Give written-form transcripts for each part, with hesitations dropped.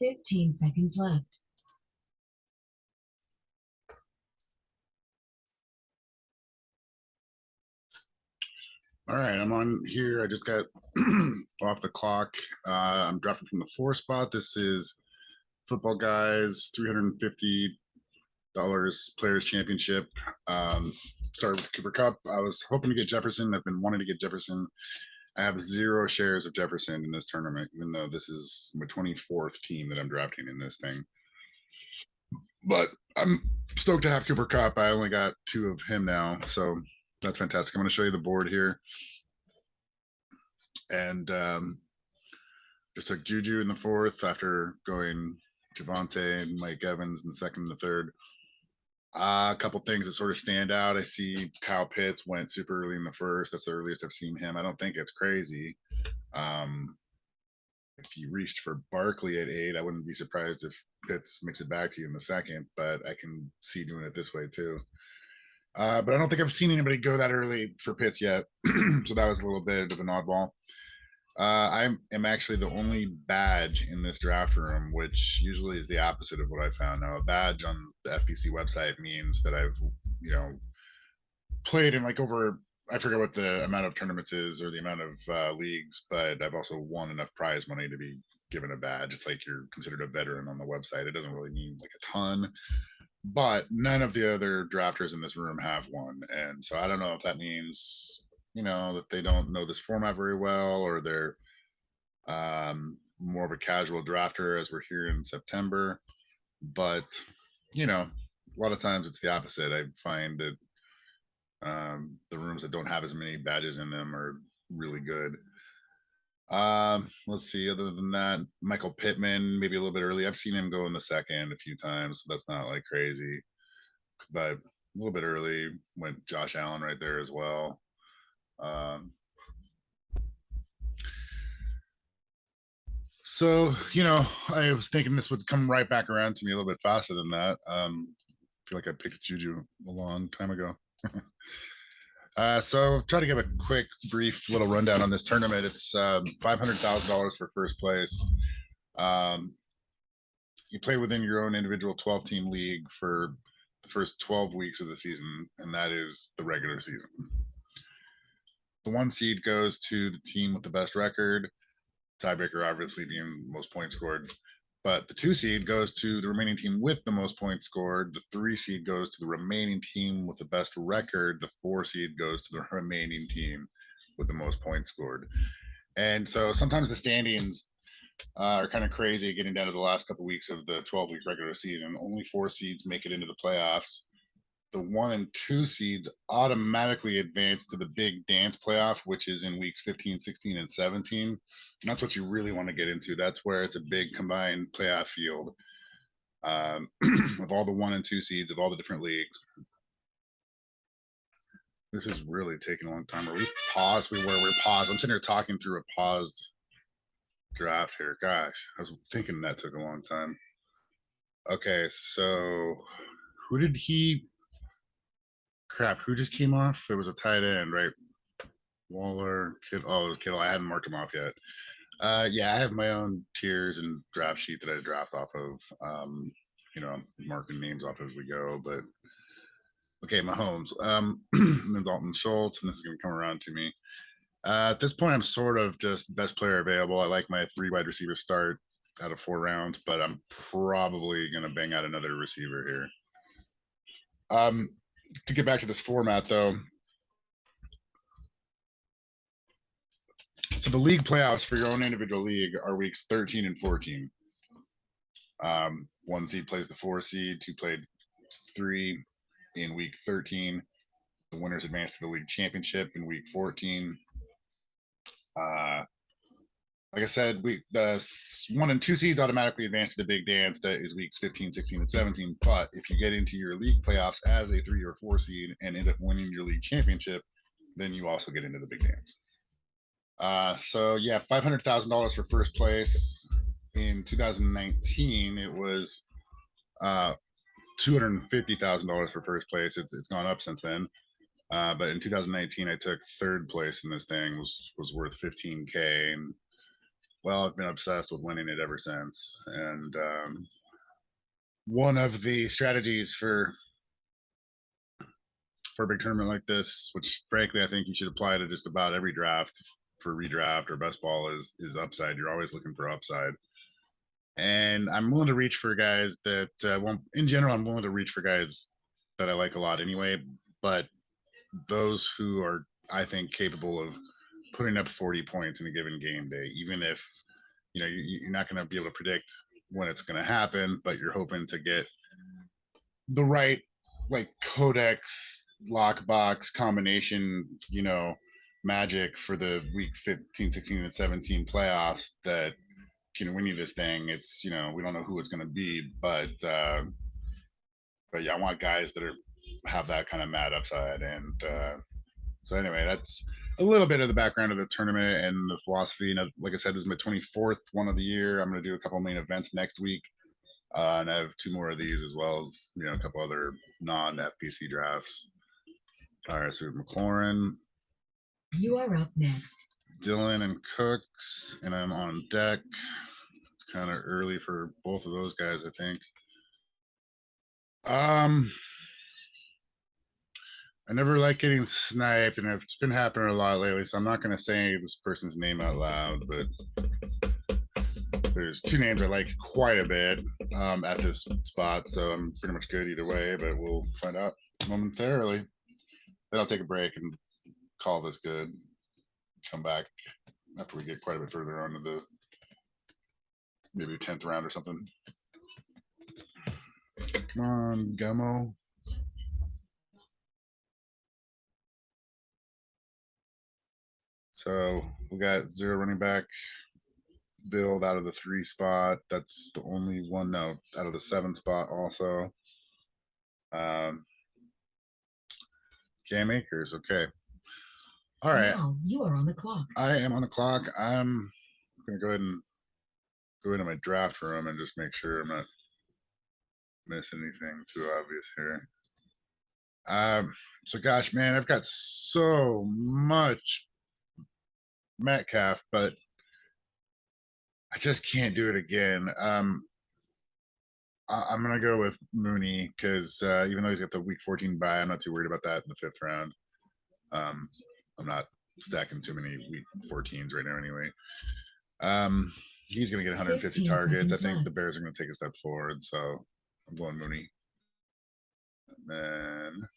15 seconds left. All right, I'm on here. I just got off the clock. I'm drafting from the 4 spot. This is Football Guys $350 Players Championship. Started with Cooper Cup. I was hoping to get Jefferson. I've been wanting to get Jefferson. I have 0 shares of Jefferson in this tournament, even though this is my 24th team that I'm drafting in this thing. But I'm stoked to have Cooper Cup. I only got 2 of him now, so that's fantastic. I'm going to show you the board here. And just took Juju in the 4th after going Javonte and Mike Evans in the 2nd and the 3rd. A couple things that sort of stand out. I see Kyle Pitts went super early in the 1st. That's the earliest I've seen him. I don't think it's crazy. If you reached for Barkley at 8, I wouldn't be surprised if Pitts makes it back to you in the 2nd, but I can see doing it this way too. But I don't think I've seen anybody go that early for Pitts yet. So that was a little bit of an oddball. I am actually the only badge in this draft room, which usually is the opposite of what I found. Now, a badge on the FPC website means that I've, played in like over, I forget what the amount of tournaments is or the amount of leagues, but I've also won enough prize money to be given a badge. It's like you're considered a veteran on the website. It doesn't really mean like a ton, but none of the other drafters in this room have one. And so I don't know if that means that they don't know this format very well, or they're more of a casual drafter as we're here in September. But a lot of times it's the opposite. I find that the rooms that don't have as many badges in them are really good. Let's see. Other than that, Michael Pittman, maybe a little bit early. I've seen him go in the 2nd a few times, so that's not like crazy. But a little bit early went Josh Allen right there as well. So, I was thinking this would come right back around to me a little bit faster than that. I feel like I picked Juju a long time ago. So try to give a quick, brief little rundown on this tournament. It's $500,000 for first place. You play within your own individual 12-team league for the first 12 weeks of the season, and that is the regular season. The 1 seed goes to the team with the best record, tiebreaker obviously being most points scored. But the 2 seed goes to the remaining team with the most points scored. The 3 seed goes to the remaining team with the best record. The 4 seed goes to the remaining team with the most points scored. And so sometimes the standings are kind of crazy getting down to the last couple of weeks of the 12-week regular season. Only 4 seeds make it into the playoffs. The 1 and 2 seeds automatically advance to the big dance playoff, which is in weeks 15, 16, and 17. And that's what you really want to get into. That's where it's a big combined playoff field of all the 1 and 2 seeds of all the different leagues. This is really taking a long time. Are we paused? We're paused. I'm sitting here talking through a paused draft here. Gosh, I was thinking that took a long time. Okay, so who did he... Crap, who just came off? There was a tight end, right? Waller, Kittle. Oh, it was Kittle. I hadn't marked him off yet. Yeah, I have my own tiers and draft sheet that I draft off of. I'm marking names off as we go. But okay, Mahomes, then Dalton Schultz, and this is going to come around to me. At this point, I'm sort of just best player available. I like my 3 wide receiver start out of 4 rounds, but I'm probably going to bang out another receiver here. To get back to this format, though, so the league playoffs for your own individual league are weeks 13 and 14. 1 seed plays the 4 seed, 2 played 3 in week 13. The winners advance to the league championship in week 14. Like I said, the 1 and 2 seeds automatically advance to the big dance. That is weeks 15, 16, and 17. But if you get into your league playoffs as a 3 or 4 seed and end up winning your league championship, then you also get into the big dance. So yeah, $500,000 for first place. In 2019, it was $250,000 for first place. It's gone up since then. But in 2019, I took 3rd place in this thing, was worth $15K. And Well, I've been obsessed with winning it ever since. And one of the strategies for a big tournament like this, which frankly I think you should apply to just about every draft for redraft or best ball, is upside. You're always looking for upside. And I'm willing to reach for guys that, well, in general, I'm willing to reach for guys that I like a lot anyway. But those who are, I think, capable of putting up 40 points in a given game day, even if you're not going to be able to predict when it's going to happen, but you're hoping to get the right like codex lockbox combination, magic for the week 15, 16, and 17 playoffs that can win you this thing. It's we don't know who it's going to be, but yeah, I want guys that have that kind of mad upside. And so anyway, that's a little bit of the background of the tournament and the philosophy. Like I said, this is my 24th one of the year. I'm going to do a couple main events next week. And I have 2 more of these, as well as a couple other non-FPC drafts. All right, so McLaurin, You are up next. Dylan, and Cooks, and I'm on deck. It's kind of early for both of those guys, I think. I never like getting sniped, and it's been happening a lot lately, so I'm not going to say this person's name out loud, but there's 2 names I like quite a bit at this spot, so I'm pretty much good either way, but we'll find out momentarily. Then I'll take a break and call this good. Come back after we get quite a bit further on to the maybe 10th round or something. Come on, Gummo. So we got 0 running back build out of the 3 spot. That's the only one, no, out of the 7 spot also. Cam Akers, okay. All right. Now you are on the clock. I am on the clock. I'm gonna go ahead and go into my draft room and just make sure I'm not missing anything too obvious here. So gosh, man, I've got so much Metcalf, but I just can't do it again. I'm gonna go with Mooney because even though he's got the week 14 bye, I'm not too worried about that in the 5th round. I'm not stacking too many week 14s right now anyway. He's gonna get 150 targets. I think left. the Bears are gonna take a step forward, so I'm going Mooney. And then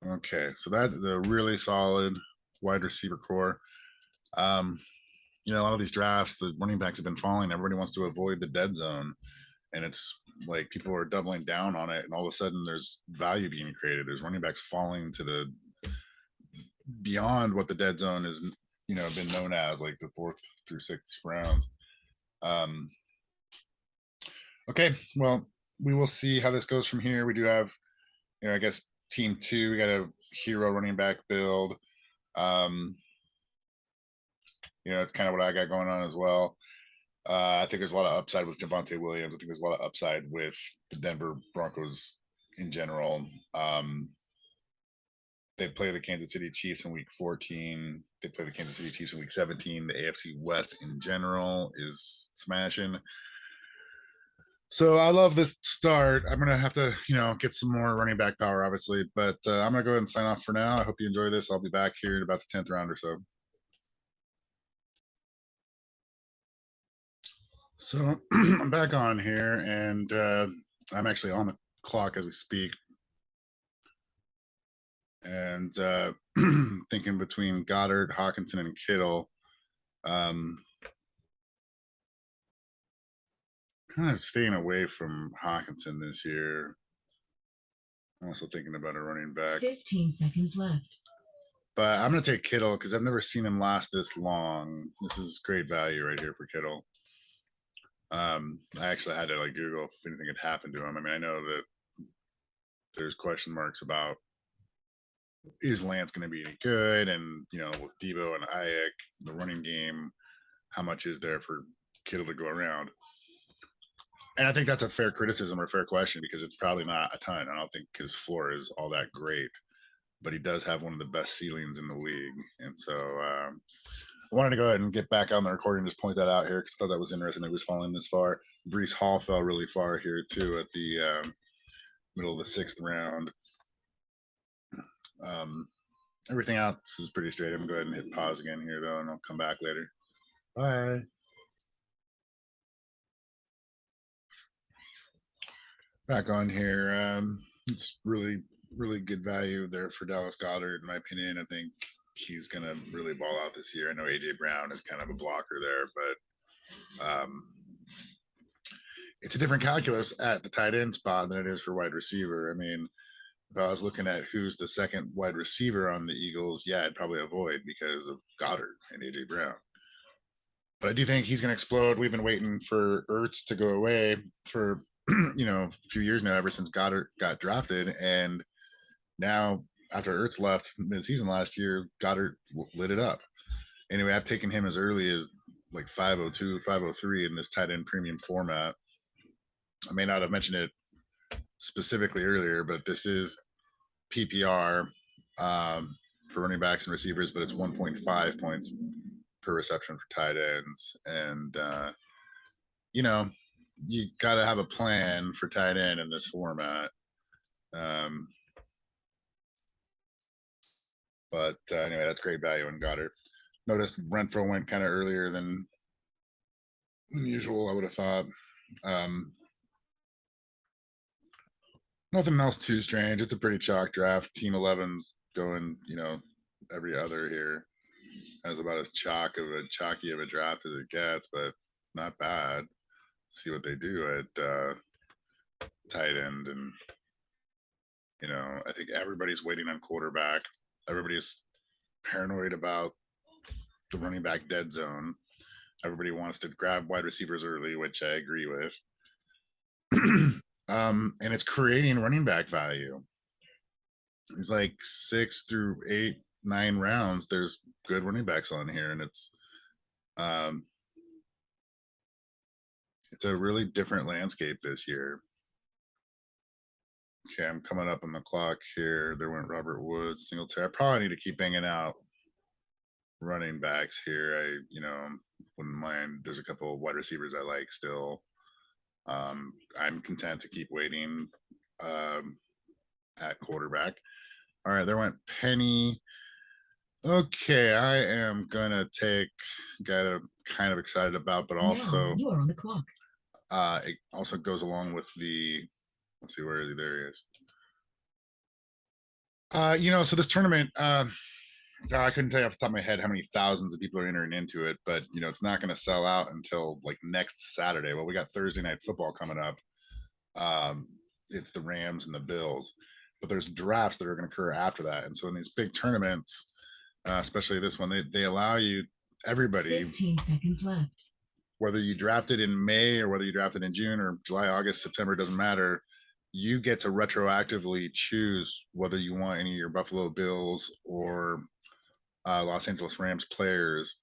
okay, so that is a really solid wide receiver core. A lot of these drafts, the running backs have been falling. Everybody wants to avoid the dead zone, and it's like people are doubling down on it, and all of a sudden there's value being created. There's running backs falling to the beyond what the dead zone is, been known as, like the 4th through 6th rounds. Okay, well, we will see how this goes from here. We do have, I guess team 2, we got a hero running back build. It's kind of what I got going on as well. I think there's a lot of upside with Javonte Williams. I think there's a lot of upside with the Denver Broncos in general. They play the Kansas City Chiefs in week 14. They play the Kansas City Chiefs in week 17. The AFC West in general is smashing. So I love this start. I'm going to have to, get some more running back power, obviously. But I'm going to go ahead and sign off for now. I hope you enjoy this. I'll be back here in about the 10th round or so. So I'm back on here, and I'm actually on the clock as we speak. And thinking between Goddard, Hawkinson, and Kittle. Kind of staying away from Hawkinson this year. I'm also thinking about a running back. 15 seconds left. But I'm going to take Kittle because I've never seen him last this long. This is great value right here for Kittle. I actually had to Google if anything had happened to him. I mean, I know that there's question marks about is Lance going to be any good, and with Debo and Hayek, the running game, how much is there for Kittle to go around? And I think that's a fair criticism or fair question because it's probably not a ton. I don't think his floor is all that great, but he does have one of the best ceilings in the league. And so I wanted to go ahead and get back on the recording and just point that out here because I thought that was interesting. It was falling this far. Brees Hall fell really far here too at the middle of the 6th round. Everything else is pretty straight. I'm going to go ahead and hit pause again here though, and I'll come back later. Bye. Back on here. It's really good value there for Dallas Goedert, in my opinion. I think he's going to really ball out this year. I know AJ Brown is kind of a blocker there, but it's a different calculus at the tight end spot than it is for wide receiver. I mean, if I was looking at who's the second wide receiver on the Eagles, yeah, I'd probably avoid because of Goddard and AJ Brown. But I do think he's going to explode. We've been waiting for Ertz to go away for a few years now, ever since Goddard got drafted, and now after Ertz left mid-season last year, Goddard lit it up. Anyway, I've taken him as early as like 502, 503 in this tight end premium format. I may not have mentioned it specifically earlier, but this is PPR for running backs and receivers, but it's 1.5 points per reception for tight ends. And, you got to have a plan for tight end in this format. But anyway, that's great value in Goddard. Notice Renfro went kind of earlier than usual, I would have thought. Nothing else too strange. It's a pretty chalk draft. Team 11's going, every other here. That's about as chalky of a draft as it gets, but not bad. See what they do at tight end. And, I think everybody's waiting on quarterback. Everybody's paranoid about the running back dead zone. Everybody wants to grab wide receivers early, which I agree with. And it's creating running back value. It's like 6 through 8, 9 rounds. There's good running backs on here, and it's a really different landscape this year. Okay, I'm coming up on the clock here. There went Robert Woods, Singletary. I probably need to keep banging out running backs here. I wouldn't mind. There's a couple of wide receivers I like still. I'm content to keep waiting at quarterback. All right, there went Penny. Okay, I am gonna take a guy that I'm kind of excited about, but also Now you are on the clock. It also goes along with the. Let's see, where is he? There he is. So this tournament, I couldn't tell you off the top of my head how many thousands of people are entering into it, but it's not going to sell out until like next Saturday. Well, we got Thursday night football coming up. It's the Rams and the Bills, but there's drafts that are going to occur after that. And so in these big tournaments, especially this one, they allow everybody 15 seconds left. Whether you drafted in May or whether you drafted in June or July, August, September, doesn't matter. You get to retroactively choose whether you want any of your Buffalo Bills or Los Angeles Rams players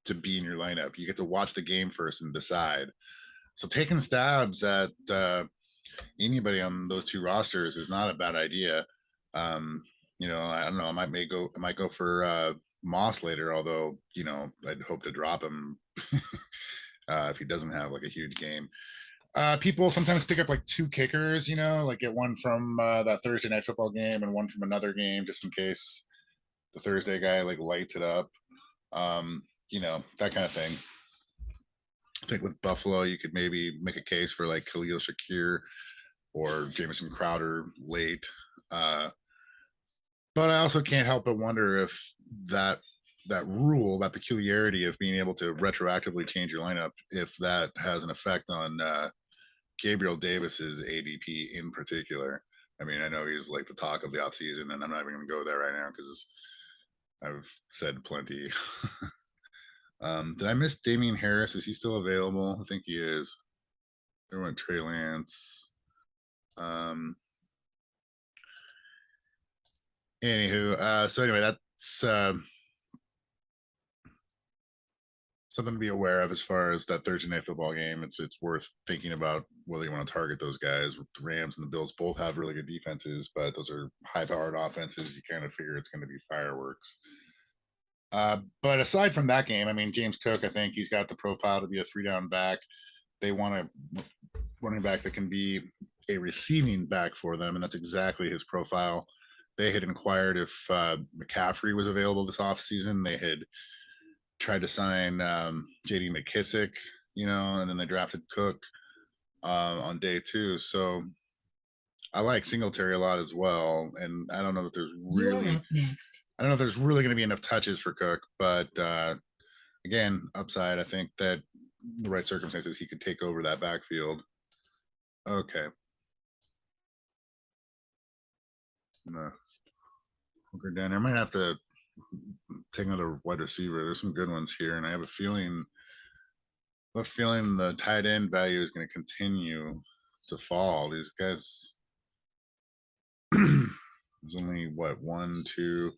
to be in your lineup. You get to watch the game first and decide. So taking stabs at anybody on those two rosters is not a bad idea. I don't know. I might go for Moss later, although I'd hope to drop him if he doesn't have like a huge game. People sometimes pick up like 2 kickers, like get one from that Thursday night football game and one from another game, just in case the Thursday guy like lights it up. That kind of thing. I think with Buffalo, you could maybe make a case for like Khalil Shakir or Jamison Crowder late. But I also can't help but wonder if that rule, that peculiarity of being able to retroactively change your lineup, if that has an effect on Gabriel Davis's ADP in particular. I mean, I know he's like the talk of the offseason, and I'm not even going to go there right now because I've said plenty. Did I miss Damian Harris? Is he still available? I think he is. There went Trey Lance. Anywho, so anyway, that's something to be aware of as far as that Thursday night football game. It's worth thinking about whether you want to target those guys. The Rams and the Bills both have really good defenses, but those are high-powered offenses. You kind of figure it's going to be fireworks. But aside from that game, I mean, James Cook, I think he's got the profile to be a 3-down back. They want a running back that can be a receiving back for them, and that's exactly his profile. They had inquired if McCaffrey was available this offseason. They had tried to sign JD McKissick, and then they drafted Cook on day 2. So I like Singletary a lot as well. And I don't know that there's really, You're up next. I don't know if there's really going to be enough touches for Cook, but again, upside. I think that the right circumstances, he could take over that backfield. Okay. No. We'll go down there. I might have to take another wide receiver. There's some good ones here, and I have a feeling the tight end value is going to continue to fall. These guys, there's only what 1, 2,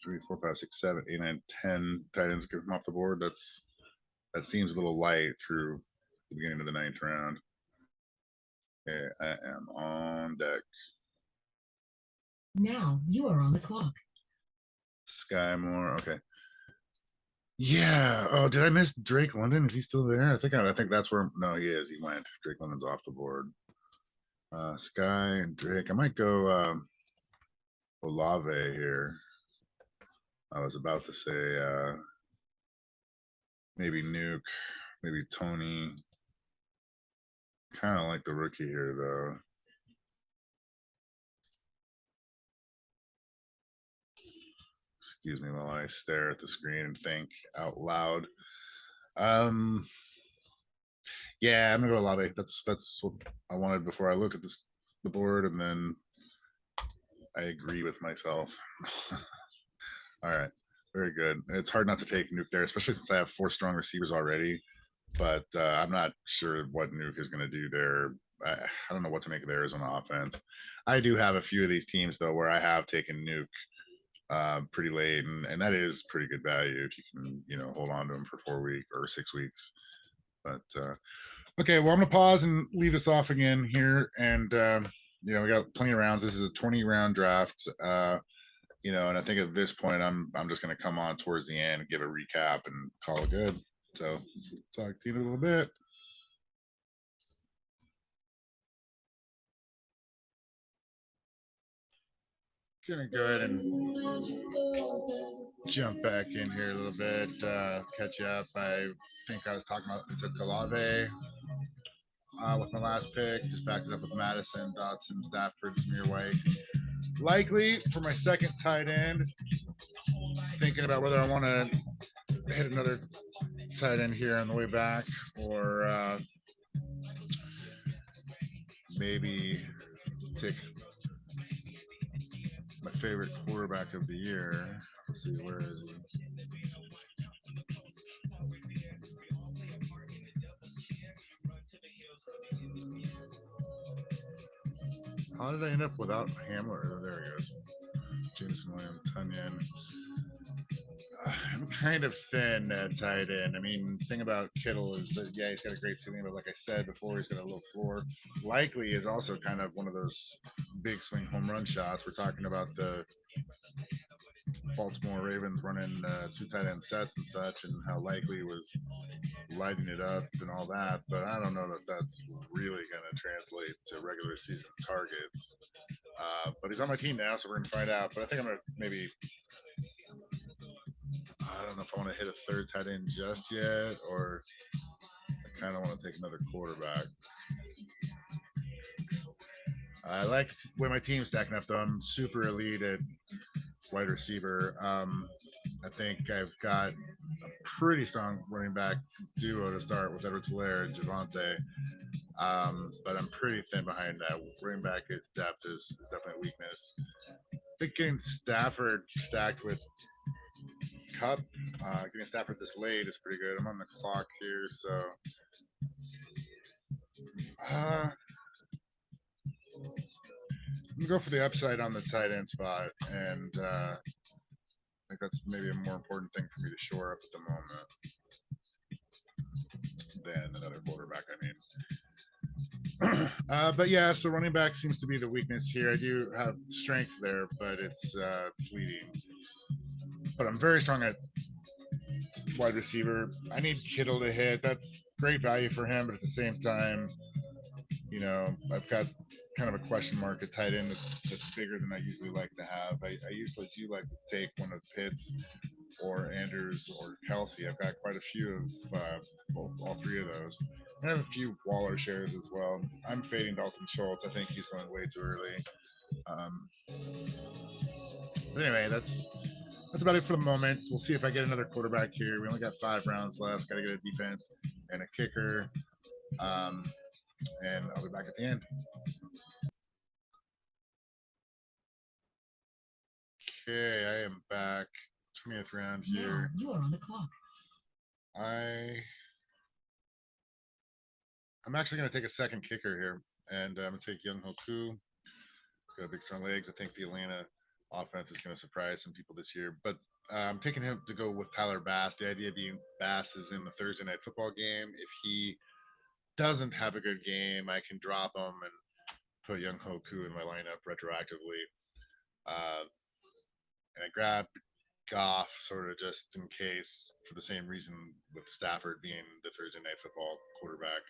3, 4, 5, 6, 7, 8, 9, 10 tight ends come off the board. That seems a little light through the beginning of the 9th round. Okay, I am on deck. Now you are on the clock. Sky Moore. Okay. Yeah. Oh, did I miss Drake London? Is he still there? I think that's where. No, he is. He went. Drake London's off the board. Sky and Drake. I might go Olave here. I was about to say maybe Nuke, maybe Tony. Kind of like the rookie here though. Excuse me while I stare at the screen and think out loud. Yeah, I'm gonna go Olave. That's what I wanted before I looked at the board, and then I agree with myself. All right, very good. It's hard not to take Nuke there, especially since I have 4 strong receivers already. But I'm not sure what Nuke is going to do there. I don't know what to make of theirs on offense. I do have a few of these teams though where I have taken Nuke pretty late, and that is pretty good value if you can hold on to him for 4 weeks or 6 weeks. But okay, well I'm gonna pause and leave this off again here, and we got plenty of rounds. This is a 20-round draft. And I think at this point I'm just gonna come on towards the end and give a recap and call it good. So talk to you in a little bit. Gonna go ahead and jump back in here a little bit, catch you up. I think I was talking about I took Olave with my last pick, just backed it up with Madison, Dotson, Stafford, Samir White. Likely for my second tight end, thinking about whether I want to hit another tight end here on the way back, or maybe take my favorite quarterback of the year. Let's see, where is he? How did I end up without Hamler? There he goes. Jameson Williams, Tunyon. I'm kind of thin at tight end. I mean, the thing about Kittle is that, yeah, he's got a great ceiling, but like I said before, he's got a low floor. Likely is also kind of one of those big swing home run shots. We're talking about the Baltimore Ravens running 2 tight end sets and such, and how Likely was lighting it up and all that. But I don't know that that's really going to translate to regular season targets. But he's on my team now, so we're going to find out. But I think I'm going to maybe, I don't know if I want to hit a third tight end just yet, or I kind of want to take another quarterback. I like the way my team's stacking up, though. I'm super elite at wide receiver. I think I've got a pretty strong running back duo to start with Edwards-Helaire and Javonte. But I'm pretty thin behind that. Running back at depth is definitely a weakness. I think getting Stafford stacked with Cup, getting Stafford this late is pretty good. I'm on the clock here, so I'm gonna go for the upside on the tight end spot, and think that's maybe a more important thing for me to shore up at the moment than another quarterback. I mean, but yeah, so running back seems to be the weakness here. I do have strength there, but it's fleeting. But I'm very strong at wide receiver. I need Kittle to hit. That's great value for him, but at the same time, I've got kind of a question mark at tight end that's bigger than I usually like to have. I usually do like to take one of Pitts or Andrews or Kelsey. I've got quite a few of all three of those. I have a few Waller shares as well. I'm fading Dalton Schultz. I think he's going way too early. Um, but anyway, that's about it for the moment. We'll see if I get another quarterback here. We only got 5 rounds left. Got to get a defense and a kicker. Um, and I'll be back at the end. Okay, I am back. 20th round Now here. you are on the clock. I'm actually going to take a second kicker here, and I'm going to take Young Hoku. He's got big, strong legs. I think the Atlanta offense is going to surprise some people this year. But I'm taking him to go with Tyler Bass. The idea being Bass is in the Thursday night football game. If he doesn't have a good game, I can drop him and put Young Hoku in my lineup retroactively. And I grabbed Goff sort of just in case for the same reason with Stafford being the Thursday night football quarterback.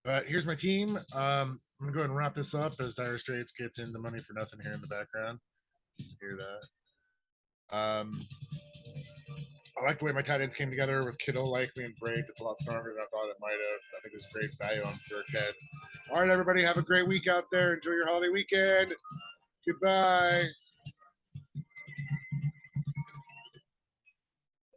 But here's my team. I'm going to go ahead and wrap this up as Dire Straits gets into Money for Nothing here in the background. You can hear that. I like the way my tight ends came together with Kittle, Likely, and Braid. That's a lot stronger than I thought it might have. I think it's great value on Burkhead. All right, everybody, have a great week out there. Enjoy your holiday weekend. Goodbye.